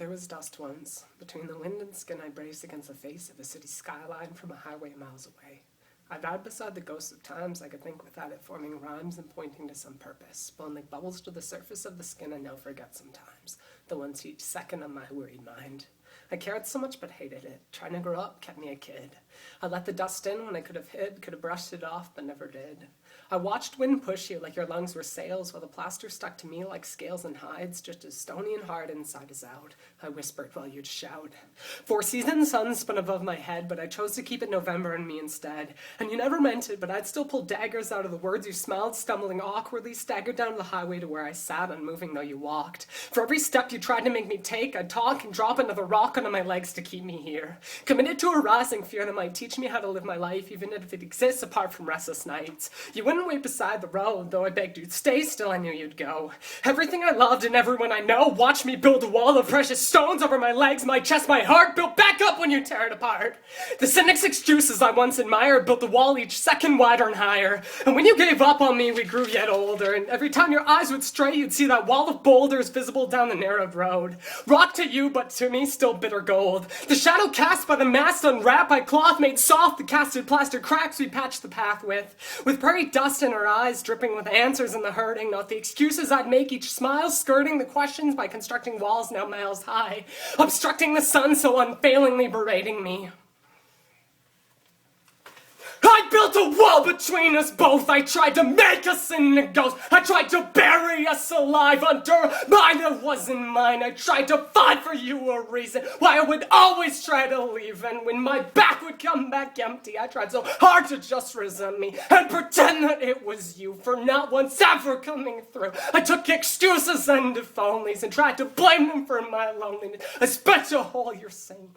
There was dust once, between the wind and skin I braced against the face of a city skyline from a highway miles away. I died beside the ghosts of times I could think without it forming rhymes and pointing to some purpose, blown like bubbles to the surface of the skin I now forget sometimes, the ones each second on my wearied mind. I cared so much but hated it. Trying to grow up kept me a kid. I let the dust in when I could have hid, could have brushed it off, but never did. I watched wind push you like your lungs were sails, while the plaster stuck to me like scales and hides, just as stony and hard inside as out. I whispered while you'd shout. 4 seasons sun spun above my head, but I chose to keep it November in me instead. And you never meant it, but I'd still pull daggers out of the words you smiled, stumbling awkwardly, staggered down the highway to where I sat, unmoving though you walked. For every step you tried to make me take, I'd talk and drop another rock onto my legs to keep me here. Committed to a rising fear that might teach me how to live my life, even if it exists apart from restless nights. You wouldn't wait beside the road, though I begged you'd stay, still I knew you'd go. Everything I loved and everyone I know watched me build a wall of precious stones over my legs, my chest, my heart, built back up when you tear it apart. The cynic's excuses I once admired built the wall each second wider and higher. And when you gave up on me, we grew yet older, and every time your eyes would stray, you'd see that wall of boulders visible down the narrowed road. Rock to you, but to me still bitter gold. The shadow cast by the mast unwrapped by cloth made soft the casted plaster cracks we patched the path with prairie dust in her eyes dripping with answers in the hurting, not the excuses I'd make each smile, skirting the questions by constructing walls now miles high, obstructing the sun so unfailingly berating me. I built a wall between us both. I tried to make us into ghosts. I tried to bury us alive under mine that wasn't mine. I tried to find for you a reason why I would always try to leave. And when my back would come back empty, I tried so hard to just resent me and pretend that it was you for not once ever coming through. I took excuses and if onlys and tried to blame them for my loneliness. I spent a whole year saying,